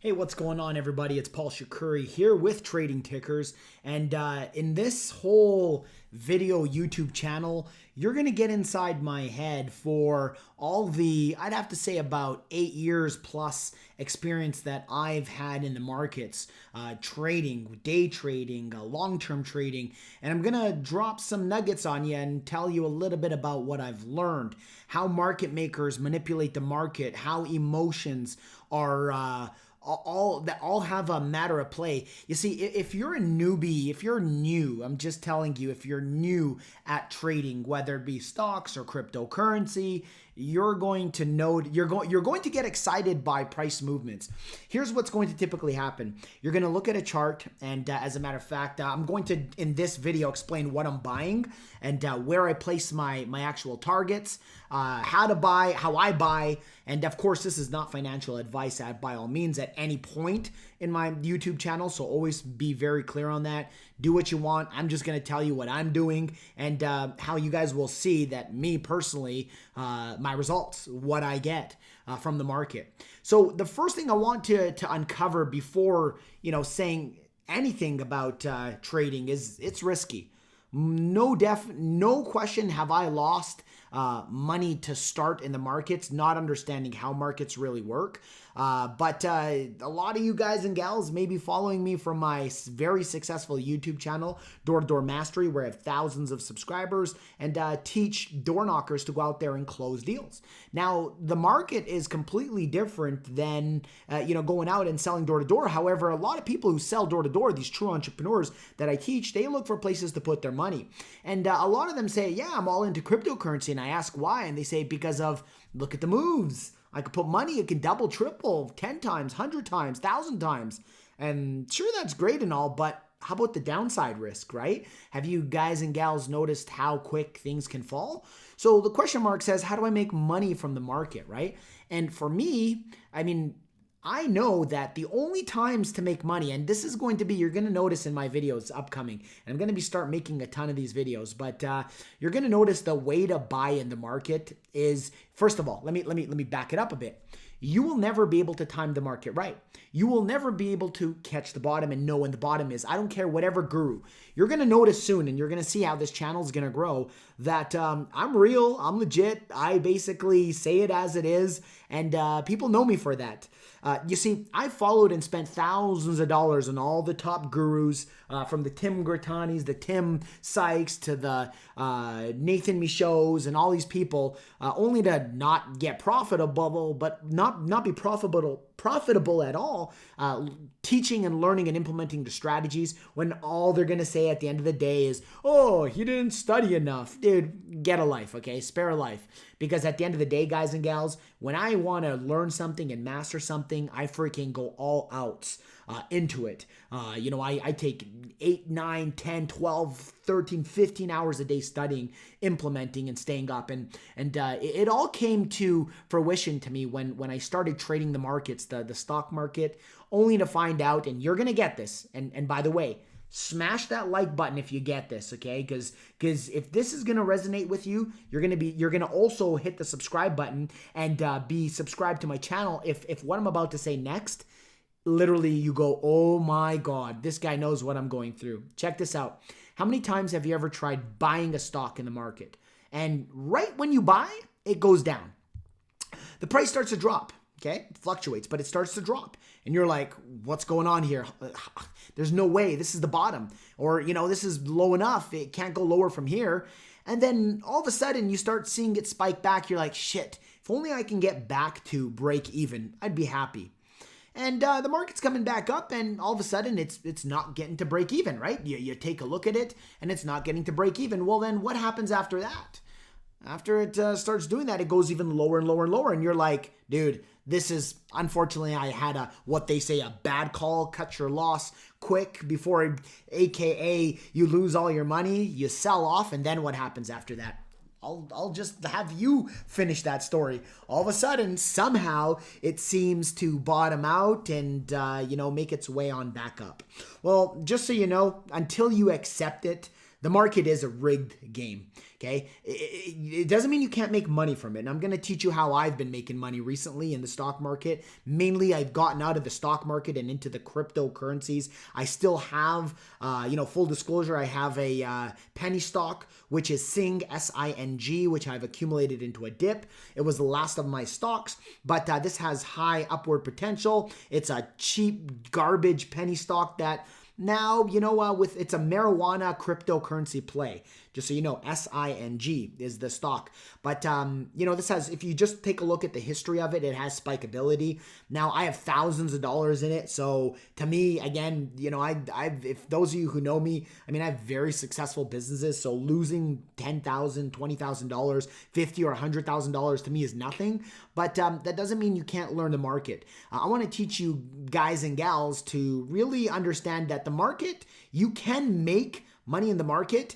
Hey, what's going on, everybody? It's Paul Shakuri here with Trading Tickers. And in this whole video YouTube channel, you're going to get inside my head for all the, I'd have to say, about 8 years plus experience that I've had in the markets, trading, day trading, long-term trading. And I'm going to drop some nuggets on you and tell you a little bit about what I've learned, how market makers manipulate the market, how emotions are all have a matter of play. You see, if you're a newbie, if you're new, I'm just telling you, if you're new at trading, whether it be stocks or cryptocurrency, you're going to know you're going to get excited by price movements. Here's what's going to typically happen. You're going to look at a chart, and as a matter of fact, I'm going to in this video explain what I'm buying and where I place my actual targets, how to buy, how I buy, and of course, this is not financial advice by all means at any point in my YouTube channel, so always be very clear on that. Do what you want. I'm just going to tell you what I'm doing and how you guys will see that me personally, my results, what I get from the market. So the first thing I want to uncover before, saying anything about trading is it's risky. No question have I lost money to start in the markets, not understanding how markets really work. But a lot of you guys and gals may be following me from my very successful YouTube channel, Door-to-Door Mastery, where I have thousands of subscribers and teach door knockers to go out there and close deals. Now, the market is completely different than, going out and selling door-to-door. However, a lot of people who sell door-to-door, these true entrepreneurs that I teach, they look for places to put their money. And a lot of them say, yeah, I'm all into cryptocurrency. And I ask why, and they say because of, look at the moves. I could put money, it can double, triple, 10 times, 100 times, 1,000 times. And sure, that's great and all, but how about the downside risk, right? Have you guys and gals noticed how quick things can fall? So the question mark says, how do I make money from the market, right? And for me, I know that the only times to make money, and this is going to be, you're going to notice in my videos upcoming, and I'm going to start making a ton of these videos, but you're going to notice the way to buy in the market is, first of all, let me back it up a bit. You will never be able to time the market right. You will never be able to catch the bottom and know when the bottom is. I don't care whatever guru. You're going to notice soon, and you're going to see how this channel is going to grow, that I'm real, I'm legit. I basically say it as it is, and people know me for that. You see, I followed and spent thousands of dollars on all the top gurus, from the Tim Gratanis, the Tim Sykes, to the Nathan Michaud's, and all these people, only to not get profitable, but not be profitable at all, teaching and learning and implementing the strategies when all they're going to say at the end of the day is, oh, you didn't study enough. Dude, get a life, okay? Spare a life. Because at the end of the day, guys and gals, when I want to learn something and master something, I freaking go all out into it. I take 8, 9, 10, 12, 13, 15 hours a day studying, implementing, and staying up. And it all came to fruition to me when I started trading the markets, the stock market, only to find out, and you're going to get this. And by the way, smash that like button if you get this, okay? Because if this is going to resonate with you, you're going to also hit the subscribe button and be subscribed to my channel. If what I'm about to say next, literally you go, oh my God, this guy knows what I'm going through. Check this out. How many times have you ever tried buying a stock in the market? And right when you buy, it goes down. The price starts to drop. Okay, it fluctuates, but it starts to drop. And you're like, what's going on here? There's no way. This is the bottom. Or, this is low enough. It can't go lower from here. And then all of a sudden, you start seeing it spike back. You're like, shit, if only I can get back to break even, I'd be happy. And the market's coming back up, and all of a sudden, it's not getting to break even, right? You take a look at it, and it's not getting to break even. Well, then what happens after that? After it starts doing that, it goes even lower and lower and lower. And you're like, dude, this is, unfortunately, I had what they say, a bad call, cut your loss quick before, AKA you lose all your money, you sell off. And then what happens after that? I'll just have you finish that story. All of a sudden, somehow, it seems to bottom out and, make its way on back up. Well, just so you know, until you accept it, The market is a rigged game, okay? It doesn't mean you can't make money from it. And I'm going to teach you how I've been making money recently in the stock market. Mainly, I've gotten out of the stock market and into the cryptocurrencies. I still have, full disclosure, I have a penny stock, which is Sing, S-I-N-G, which I've accumulated into a dip. It was the last of my stocks, but this has high upward potential. It's a cheap garbage penny stock that now, it's a marijuana cryptocurrency play. Just so you know, SING is the stock. But, this has, if you just take a look at the history of it, it has spikeability. Now, I have thousands of dollars in it. So to me, again, if those of you who know me, I have very successful businesses. So losing $10,000, $20,000, $50,000 or $100,000 to me is nothing. But that doesn't mean you can't learn the market. I want to teach you guys and gals to really understand that the market, you can make money in the market.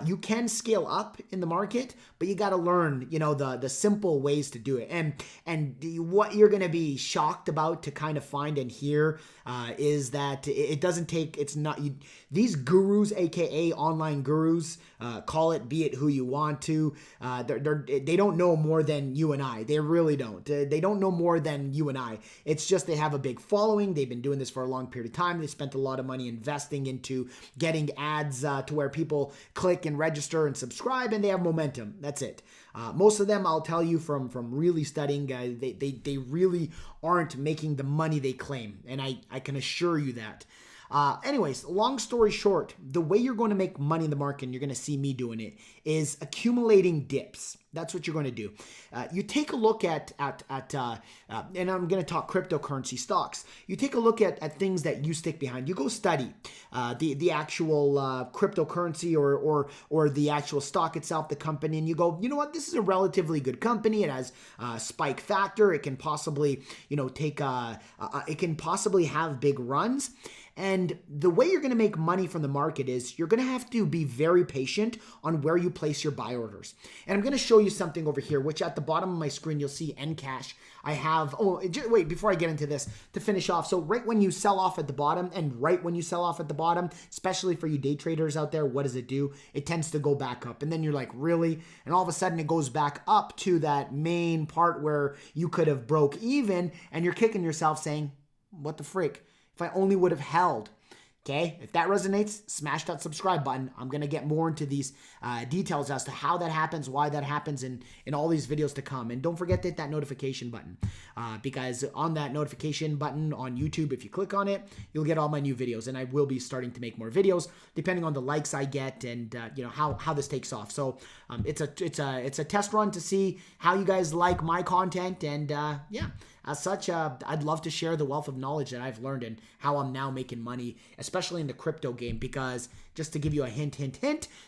You can scale up in the market, but you got to learn, the simple ways to do it. And what you're going to be shocked about to kind of find and hear is that it doesn't take, it's not, these gurus, AKA online gurus, call it, be it who you want to, they don't know more than you and I. They really don't. They don't know more than you and I. It's just they have a big following. They've been doing this for a long period of time. They spent a lot of money investing into getting ads to where people click and register and subscribe, and they have momentum. That's it. Most of them, I'll tell you from really studying, they really aren't making the money they claim, and I can assure you that. Anyways, long story short, the way you're going to make money in the market, and you're going to see me doing it, is accumulating dips. That's what you're going to do. You take a look at and I'm going to talk cryptocurrency stocks. You take a look at things that you stick behind. You go study the actual cryptocurrency or the actual stock itself, the company, and you go, you know what? This is a relatively good company. It has a spike factor. It can possibly, it can possibly have big runs. And the way you're going to make money from the market is you're going to have to be very patient on where you place your buy orders. And I'm going to show you something over here, which at the bottom of my screen, you'll see Encash. I have, wait, before I get into this, to finish off. So right when you sell off at the bottom, especially for you day traders out there, what does it do? It tends to go back up. And then you're like, really? And all of a sudden it goes back up to that main part where you could have broke even, and you're kicking yourself saying, what the freak? If I only would have held. Okay, if that resonates, smash that subscribe button. I'm going to get more into these details as to how that happens, why that happens in all these videos to come. And don't forget to hit that notification button because on that notification button on YouTube, if you click on it, you'll get all my new videos. And I will be starting to make more videos depending on the likes I get and how this takes off. So it's a test run to see how you guys like my content. And as such, I'd love to share the wealth of knowledge that I've learned and how I'm now making money, especially in the crypto game, because just to give you a hint,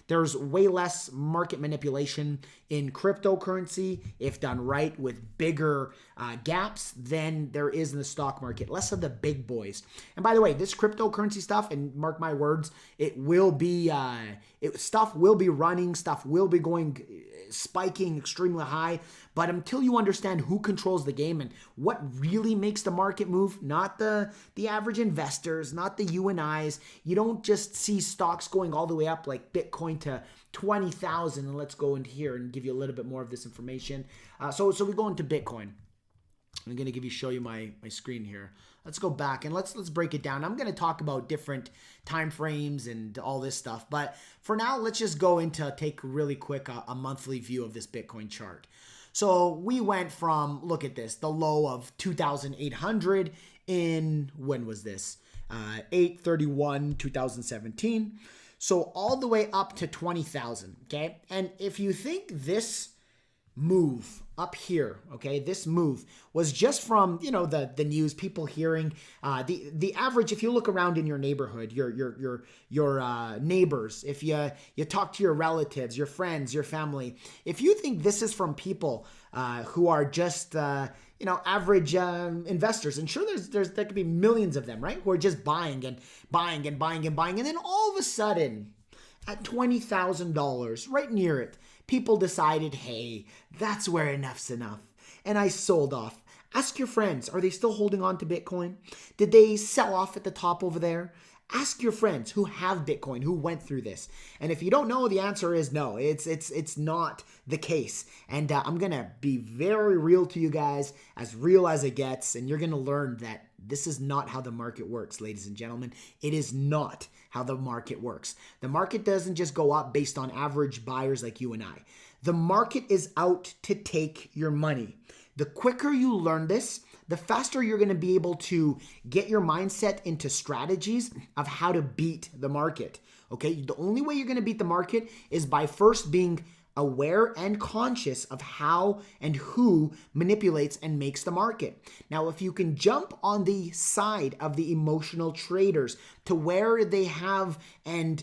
there's way less market manipulation in cryptocurrency if done right with bigger gaps than there is in the stock market. Less of the big boys. And by the way, this cryptocurrency stuff, and mark my words, it will be, stuff will be running, stuff will be going, spiking extremely high. But until you understand who controls the game and what really makes the market move, not the average investors, not the you and I's, you don't just see stocks going all the way up like Bitcoin to 20,000. And let's go into here and give you a little bit more of this information. So we go into Bitcoin. I'm going to show you my screen here. Let's go back and let's break it down. I'm going to talk about different time frames and all this stuff. But for now, let's just go into take really quick a monthly view of this Bitcoin chart. So we went from, look at this, the low of 2,800 in, when was this? 8/31/2017. So all the way up to 20,000, okay? And if you think this move up here, okay, this move was just from, the news, people hearing, the average, if you look around in your neighborhood, your neighbors, if you talk to your relatives, your friends, your family, if you think this is from people who are just, average investors, and sure, there could be millions of them, right, who are just buying and buying and buying and buying, and then all of a sudden, at $20,000, right near it, people decided, hey, that's where enough's enough. And I sold off. Ask your friends, are they still holding on to Bitcoin? Did they sell off at the top over there? Ask your friends who have Bitcoin, who went through this. And if you don't know, the answer is no. It's not the case. And I'm going to be very real to you guys, as real as it gets. And you're going to learn that this is not how the market works, ladies and gentlemen. It is not how the market works. The market doesn't just go up based on average buyers like you and I. The market is out to take your money. The quicker you learn this, the faster you're going to be able to get your mindset into strategies of how to beat the market. Okay, the only way you're going to beat the market is by first being aware and conscious of how and who manipulates and makes the market. Now, if you can jump on the side of the emotional traders to where they have gotten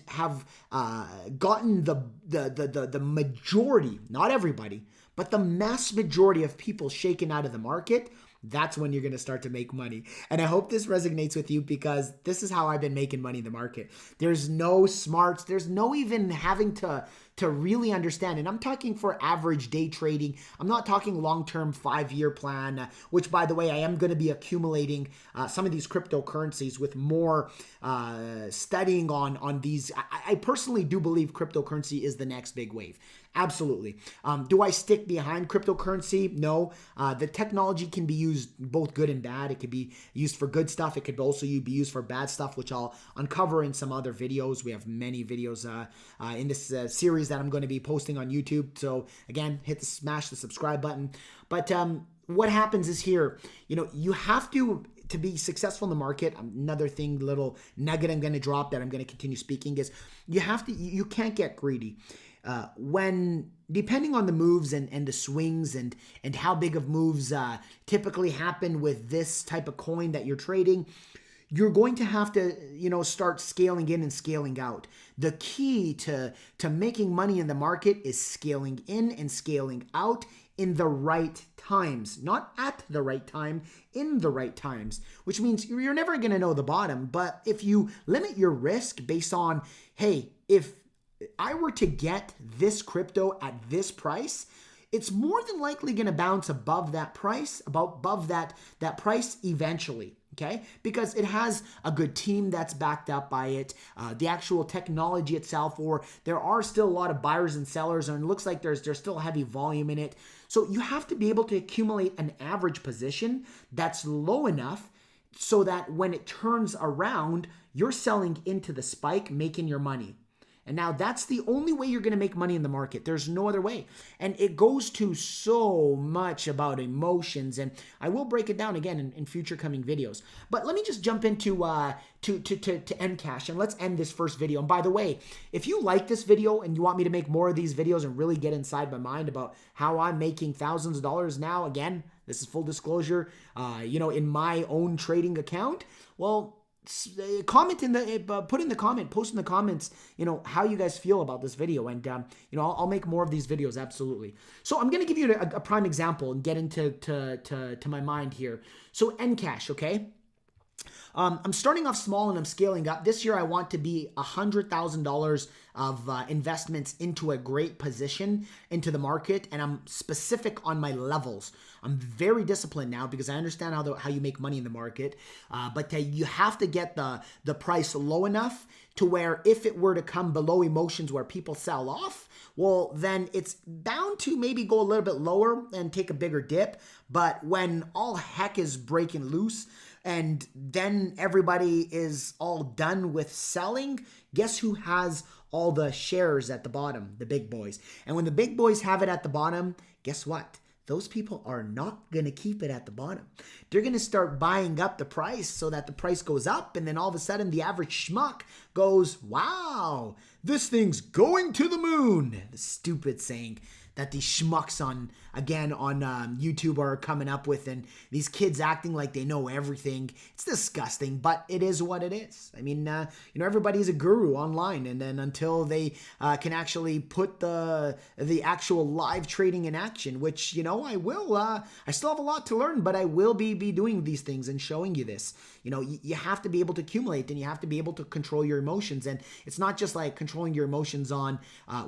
the majority, not everybody, but the mass majority of people shaken out of the market, that's when you're going to start to make money. And I hope this resonates with you, because this is how I've been making money in the market. There's no smarts. There's no even having to really understand. And I'm talking for average day trading. I'm not talking long-term 5-year plan, which, by the way, I am going to be accumulating some of these cryptocurrencies with more studying on these. I personally do believe cryptocurrency is the next big wave. Absolutely. Do I stick behind cryptocurrency? No. The technology can be used both good and bad. It could be used for good stuff. It could also be used for bad stuff, which I'll uncover in some other videos. We have many videos in this series that I'm going to be posting on YouTube. So again, smash the subscribe button. But what happens is here, you have to be successful in the market. Another thing, little nugget I'm going to drop that I'm going to continue speaking is you can't get greedy. When depending on the moves and the swings and how big of moves typically happen with this type of coin that you're trading, you're going to have to, start scaling in and scaling out. The key to making money in the market is scaling in and scaling out in the right times, not at the right time, in the right times, which means you're never going to know the bottom. But if you limit your risk based on, hey, if I were to get this crypto at this price, it's more than likely going to bounce above that price, above that price eventually. Okay, because it has a good team that's backed up by it, the actual technology itself, or there are still a lot of buyers and sellers, and it looks like there's still heavy volume in it. So you have to be able to accumulate an average position that's low enough so that when it turns around, you're selling into the spike, making your money. And now that's the only way you're going to make money in the market. There's no other way. And it goes to so much about emotions. And I will break it down again in future coming videos. But let me just jump into to end cash. And let's end this first video. And by the way, if you like this video and you want me to make more of these videos and really get inside my mind about how I'm making thousands of dollars now, again, this is full disclosure, in my own trading account, well, post in the comments, how you guys feel about this video. And, I'll make more of these videos. Absolutely. So I'm going to give you a prime example and get into to my mind here. So Encash, okay. I'm starting off small and I'm scaling up. This year I want to be $100,000 of investments into a great position into the market, and I'm specific on my levels. I'm very disciplined now because I understand how you make money in the market, but you have to get the price low enough to where if it were to come below emotions where people sell off, well, then it's bound to maybe go a little bit lower and take a bigger dip. But when all heck is breaking loose, and then everybody is all done with selling, guess who has all the shares at the bottom? The big boys. And when the big boys have it at the bottom, guess what? Those people are not going to keep it at the bottom. They're going to start buying up the price so that the price goes up, and then all of a sudden the average schmuck goes, wow, this thing's going to the moon. The stupid saying that these schmucks on YouTube are coming up with, and these kids acting like they know everything. It's disgusting, but it is what it is. I mean, everybody's a guru online, and then until they can actually put the actual live trading in action, which, I will, I still have a lot to learn, but I will be doing these things and showing you this. You have to be able to accumulate, and you have to be able to control your emotions. And it's not just like controlling your emotions on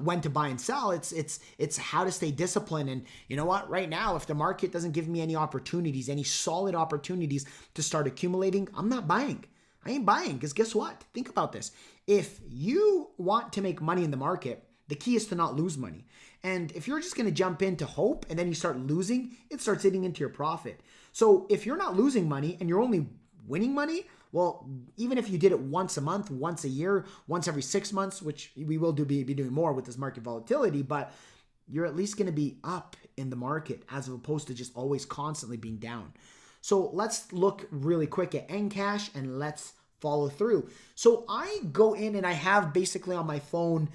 when to buy and sell. It's how to stay disciplined. And you know what? Right now, if the market doesn't give me any opportunities, any solid opportunities to start accumulating, I'm not buying. I ain't buying, because guess what? Think about this. If you want to make money in the market, the key is to not lose money. And if you're just going to jump into hope and then you start losing, it starts eating into your profit. So if you're not losing money and you're only winning money, well, even if you did it once a month, once a year, once every 6 months, which we will be doing more with this market volatility, but you're at least going to be up in the market as opposed to just always constantly being down. So let's look really quick at Encash and let's follow through. So I go in and I have basically on my phone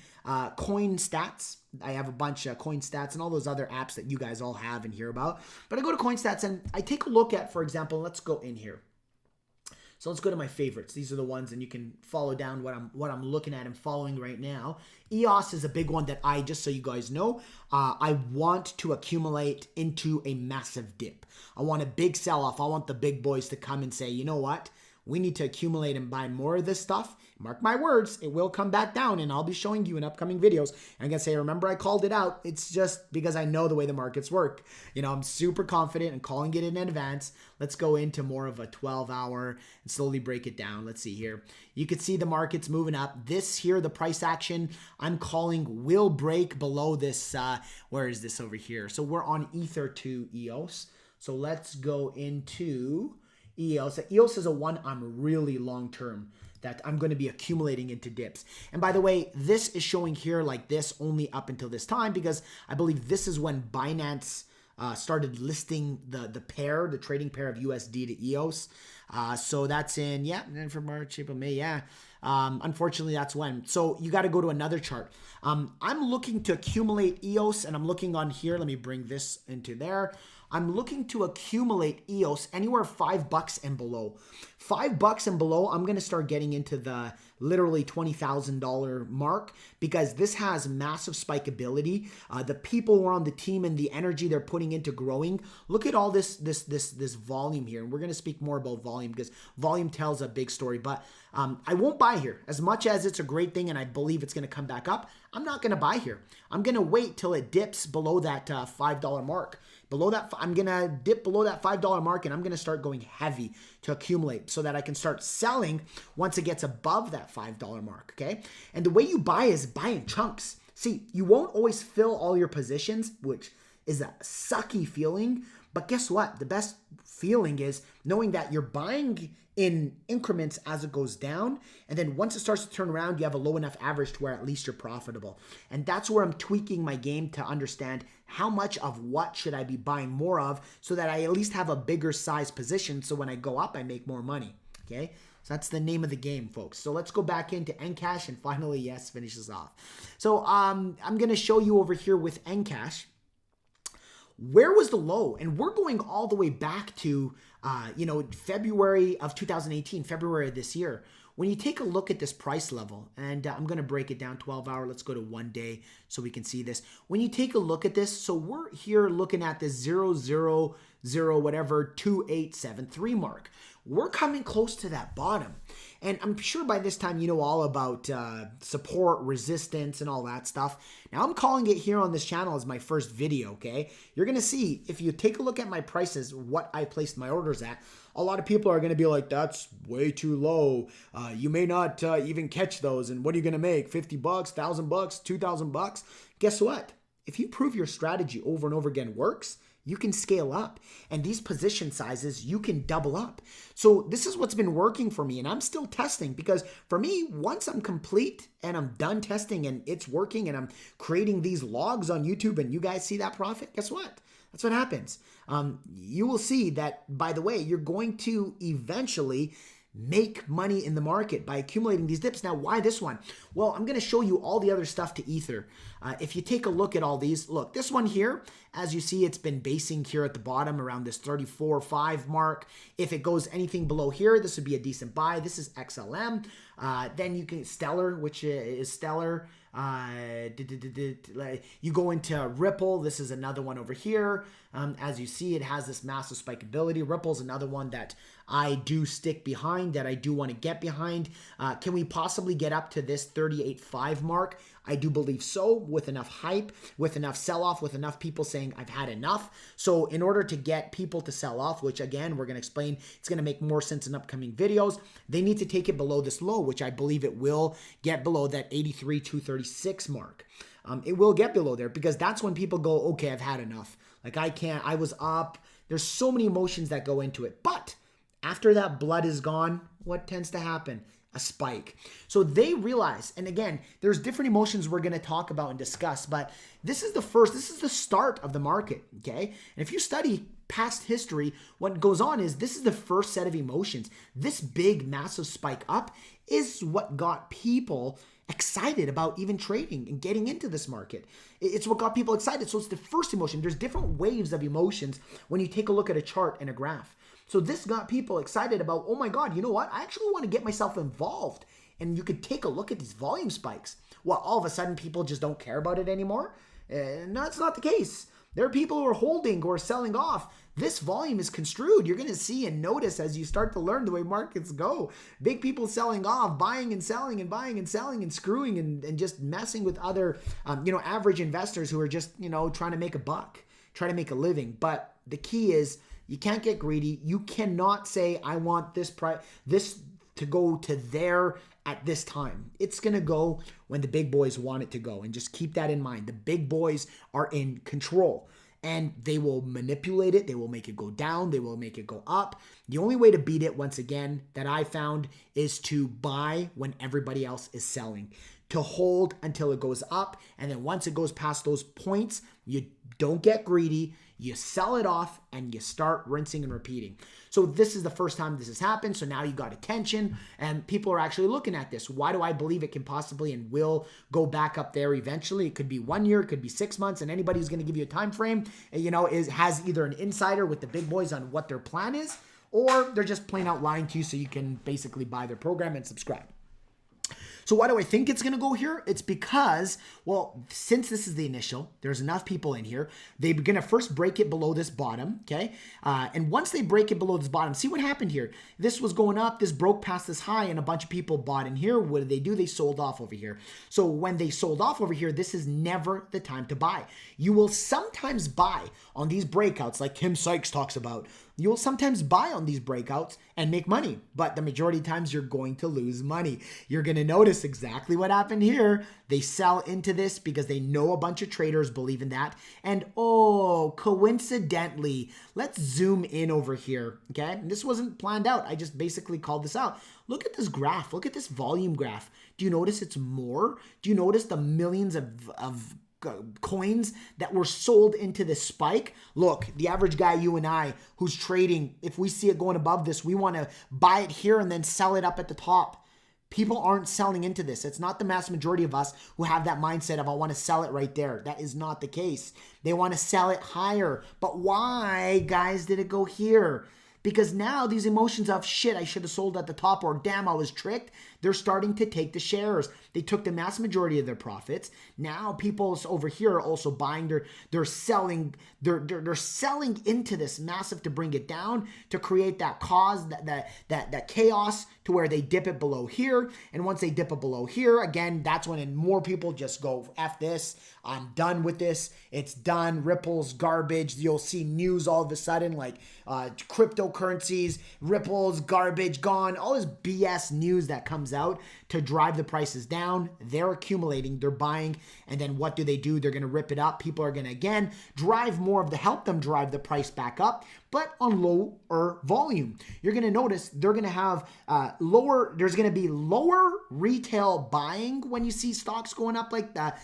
coin stats. I have a bunch of coin stats and all those other apps that you guys all have and hear about. But I go to coin stats and I take a look at, for example, let's go in here. So let's go to my favorites. These are the ones, and you can follow down what I'm looking at and following right now. EOS is a big one that I, just so you guys know, I want to accumulate into a massive dip. I want a big sell-off. I want the big boys to come and say, you know what? We need to accumulate and buy more of this stuff. Mark my words, it will come back down, and I'll be showing you in upcoming videos. I'm going to say, remember I called it out. It's just because I know the way the markets work. You know, I'm super confident and calling it in advance. Let's go into more of a 12-hour and slowly break it down. Let's see here. You can see the markets moving up. This here, the price action, I'm calling will break below this. Where is this over here? So we're on Ether to EOS. So let's go into EOS. EOS is a one I'm really long term that I'm going to be accumulating into dips. And by the way, this is showing here like this only up until this time because I believe this is when Binance started listing the pair, the trading pair of USD to EOS. So that's in, and for March, April, May, unfortunately, that's when. So you got to go to another chart. I'm looking to accumulate EOS, and I'm looking on here. Let me bring this into there. I'm looking to accumulate EOS anywhere $5 and below. $5 and below, I'm going to start getting into the literally $20,000 mark because this has massive spikeability. The people who are on the team and the energy they're putting into growing. Look at all this volume here. And we're going to speak more about volume because volume tells a big story. But I won't buy here. As much as it's a great thing and I believe it's going to come back up, I'm not going to buy here. I'm going to wait till it dips below that $5 mark. Below that, I'm going to dip below that $5 mark and I'm going to start going heavy to accumulate so that I can start selling once it gets above that $5 mark, okay? And the way you buy is buy in chunks. See, you won't always fill all your positions, which is a sucky feeling, but guess what? The best feeling is knowing that you're buying in increments as it goes down. And then once it starts to turn around, you have a low enough average to where at least you're profitable. And that's where I'm tweaking my game to understand how much of what should I be buying more of so that I at least have a bigger size position. So when I go up, I make more money. Okay. So that's the name of the game, folks. So let's go back into Encash and finally, yes, finish this off. So I'm going to show you over here with Encash. Where was the low? And we're going all the way back to, February of 2018, February of this year. When you take a look at this price level, and I'm going to break it down 12 hour, let's go to 1 day so we can see this. When you take a look at this, so we're here looking at this 000 whatever 2873 mark. We're coming close to that bottom. And I'm sure by this time you know all about support, resistance, and all that stuff. Now I'm calling it here on this channel as my first video, okay? You're going to see, if you take a look at my prices, what I placed my orders at, a lot of people are going to be like, that's way too low. You may not even catch those. And what are you going to make? $50, $1,000, $2,000? Guess what? If you prove your strategy over and over again works, you can scale up. And these position sizes, you can double up. So this is what's been working for me. And I'm still testing because for me, once I'm complete and I'm done testing and it's working and I'm creating these logs on YouTube and you guys see that profit, guess what? That's what happens. You will see that, by the way, you're going to eventually make money in the market by accumulating these dips. Now, why this one? Well, I'm going to show you all the other stuff to Ether. If you take a look at all these, look, this one here, as you see, it's been basing here at the bottom around this 34.5 mark. If it goes anything below here, this would be a decent buy. This is XLM. Then you can Stellar, which is Stellar. You go into Ripple. This is another one over here. As you see, it has this massive spikeability. Ripple's another one that I do stick behind, that I do want to get behind. Can we possibly get up to this 38.5 mark? I do believe so, with enough hype, with enough sell-off, with enough people saying I've had enough. So in order to get people to sell off, which again, we're going to explain, it's going to make more sense in upcoming videos, they need to take it below this low, which I believe it will get below that 83,236 mark. It will get below there, because that's when people go, okay, I've had enough. Like I was up. There's so many emotions that go into it. But after that blood is gone, what tends to happen? A spike. So they realize, and again, there's different emotions we're going to talk about and discuss, but this is the start of the market, okay? And if you study past history, what goes on is this is the first set of emotions. This big, massive spike up is what got people excited about even trading and getting into this market. It's what got people excited. So it's the first emotion. There's different waves of emotions when you take a look at a chart and a graph. So this got people excited about, oh my God, you know what? I actually want to get myself involved. And you could take a look at these volume spikes. Well, all of a sudden people just don't care about it anymore? No, that's not the case. There are people who are holding, who are selling off. This volume is construed. You're going to see and notice as you start to learn the way markets go. Big people selling off, buying and selling and buying and selling and screwing and just messing with other, average investors who are just, trying to make a buck, trying to make a living. But the key is you can't get greedy. You cannot say, I want this to go to there at this time. It's going to go when the big boys want it to go. And just keep that in mind. The big boys are in control. And they will manipulate it. They will make it go down. They will make it go up. The only way to beat it, once again, that I found is to buy when everybody else is selling. To hold until it goes up. And then once it goes past those points, you don't get greedy. You sell it off and you start rinsing and repeating. So this is the first time this has happened. So now you got attention and people are actually looking at this. Why do I believe it can possibly and will go back up there eventually? It could be 1 year, it could be 6 months, and anybody who's going to give you a time frame, has either an insider with the big boys on what their plan is, or they're just plain out lying to you so you can basically buy their program and subscribe. So why do I think it's going to go here? It's because, well, since this is the initial, there's enough people in here. They're going to first break it below this bottom, okay? And once they break it below this bottom, see what happened here. This was going up, this broke past this high, and a bunch of people bought in here. What did they do? They sold off over here. So when they sold off over here, this is never the time to buy. You will sometimes buy on these breakouts like Tim Sykes talks about. You'll sometimes buy on these breakouts and make money, but the majority of times you're going to lose money. You're going to notice exactly what happened here. They sell into this because they know a bunch of traders believe in that. And coincidentally, let's zoom in over here, okay? And this wasn't planned out. I just basically called this out. Look at this graph. Look at this volume graph. Do you notice it's more? Do you notice the millions of coins that were sold into this spike? Look, the average guy, you and I, who's trading, if we see it going above this, we want to buy it here and then sell it up at the top. People aren't selling into this. It's not the mass majority of us who have that mindset of, I want to sell it right there. That is not the case. They want to sell it higher. But why, guys, did it go here? Because now these emotions of shit, I should have sold at the top, or damn, I was tricked, they're starting to take the shares. They took the mass majority of their profits. Now people over here are also buying, they're selling, they're selling into this massive to bring it down, to create that cause, that chaos, to where they dip it below here. And once they dip it below here, again, that's when more people just go, F this, I'm done with this. It's done. Ripple's garbage. You'll see news all of a sudden like cryptocurrencies, Ripple's garbage, gone. All this BS news that comes out to drive the prices down. They're accumulating, they're buying, and then what do? They're going to rip it up. People are going to, again, help them drive the price back up, but on lower volume. You're going to notice they're going to have there's going to be lower retail buying when you see stocks going up like that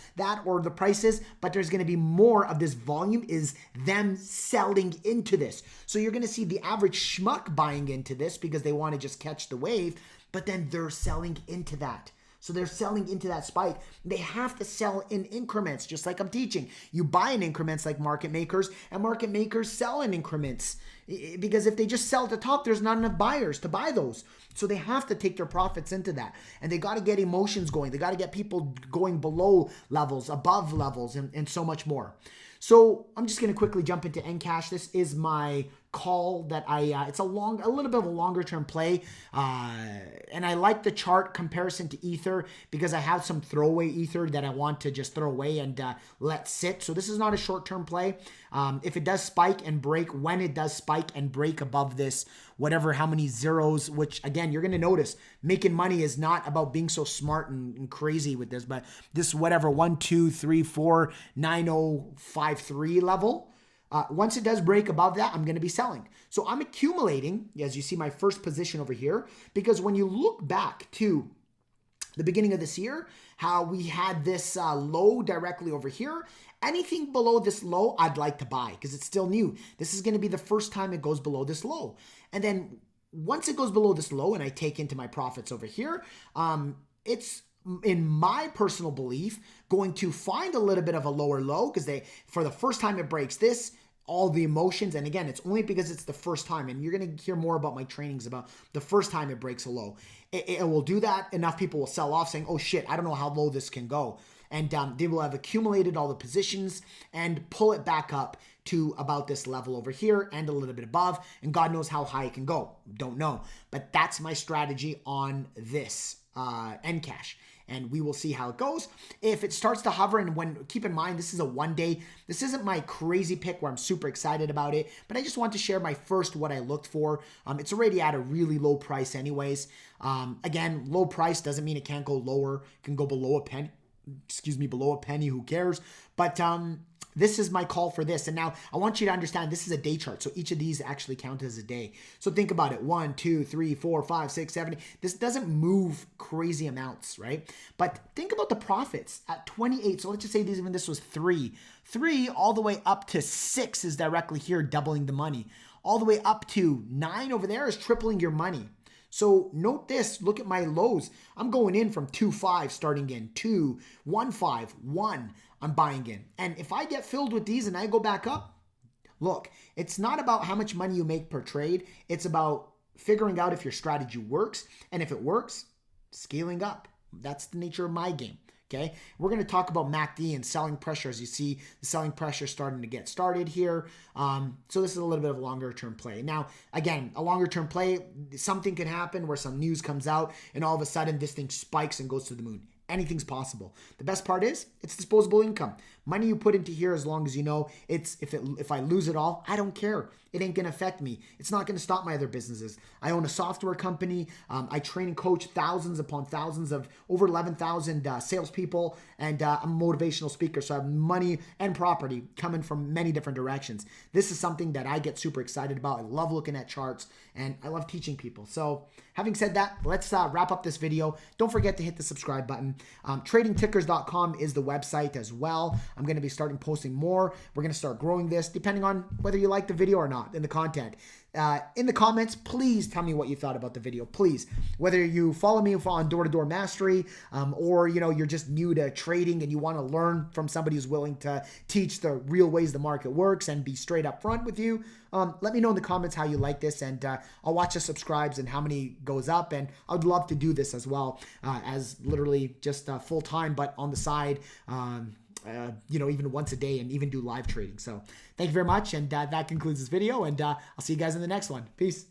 or the prices, but there's going to be more of this volume is them selling into this. So you're going to see the average schmuck buying into this because they want to just catch the wave, but then they're selling into that. So they're selling into that spike. They have to sell in increments, just like I'm teaching. You buy in increments like market makers, and market makers sell in increments. Because if they just sell at the top, there's not enough buyers to buy those. So they have to take their profits into that. And they got to get emotions going. They got to get people going below levels, above levels, and so much more. So I'm just going to quickly jump into Encash. This is my call that it's a little bit of a longer term play. And I like the chart comparison to Ether because I have some throwaway Ether that I want to just throw away and let sit. So this is not a short term play. If it does spike and break, when it does spike and break above this, whatever, how many zeros, which again, you're going to notice making money is not about being so smart and crazy with this, but this, whatever, 1, 2, 3, 4, 9053 level. Once it does break above that, I'm going to be selling. So I'm accumulating, as you see my first position over here, because when you look back to the beginning of this year, how we had this low directly over here, anything below this low, I'd like to buy because it's still new. This is going to be the first time it goes below this low. And then once it goes below this low and I take into my profits over here, it's, in my personal belief, going to find a little bit of a lower low because for the first time it breaks this, all the emotions, and again, it's only because it's the first time, and you're going to hear more about my trainings about the first time it breaks a low. It will do that. Enough people will sell off saying, oh shit, I don't know how low this can go. And they will have accumulated all the positions and pull it back up to about this level over here and a little bit above, and God knows how high it can go. Don't know. But that's my strategy on this Encash. And we will see how it goes. If it starts to hover, and keep in mind, this is a 1 day. This isn't my crazy pick where I'm super excited about it, but I just want to share my first, what I looked for. It's already at a really low price anyways. Again, low price doesn't mean it can't go lower. It can go below a penny. Below a penny, who cares? But this is my call for this. And now I want you to understand this is a day chart. So each of these actually count as a day. So think about it. 1, 2, 3, 4, 5, 6, 7. This doesn't move crazy amounts, right? But think about the profits at 28. So let's just say this was 3. 3 all the way up to 6 is directly here, doubling the money. All the way up to 9 over there is tripling your money. So note this, look at my lows. I'm going in from 2.5 starting in 2, 1.5, 1. I'm buying in. And if I get filled with these and I go back up, look, it's not about how much money you make per trade. It's about figuring out if your strategy works. And if it works, scaling up. That's the nature of my game. Okay, we're going to talk about MACD and selling pressure. As you see, the selling pressure starting to get started here. So this is a little bit of a longer term play. Now, again, a longer term play, something can happen where some news comes out and all of a sudden this thing spikes and goes to the moon. Anything's possible. The best part is it's disposable income. Money you put into here, as long as you know it's if I lose it all, I don't care. It ain't gonna affect me. It's not gonna stop my other businesses. I own a software company. I train and coach thousands upon thousands of over 11,000 salespeople, and I'm a motivational speaker. So I have money and property coming from many different directions. This is something that I get super excited about. I love looking at charts and I love teaching people. So having said that, let's wrap up this video. Don't forget to hit the subscribe button. Tradingtickers.com is the website as well. I'm going to be starting posting more. We're going to start growing this depending on whether you like the video or not in the content. In the comments, please tell me what you thought about the video. Please, whether you follow me on Door-to-Door Mastery, or you're just new to trading and you want to learn from somebody who's willing to teach the real ways the market works and be straight up front with you. Let me know in the comments how you like this, and I'll watch the subscribes and how many goes up. And I'd love to do this as well as literally just full time, but on the side. Even once a day, and even do live trading. So thank you very much. And that concludes this video, and I'll see you guys in the next one. Peace.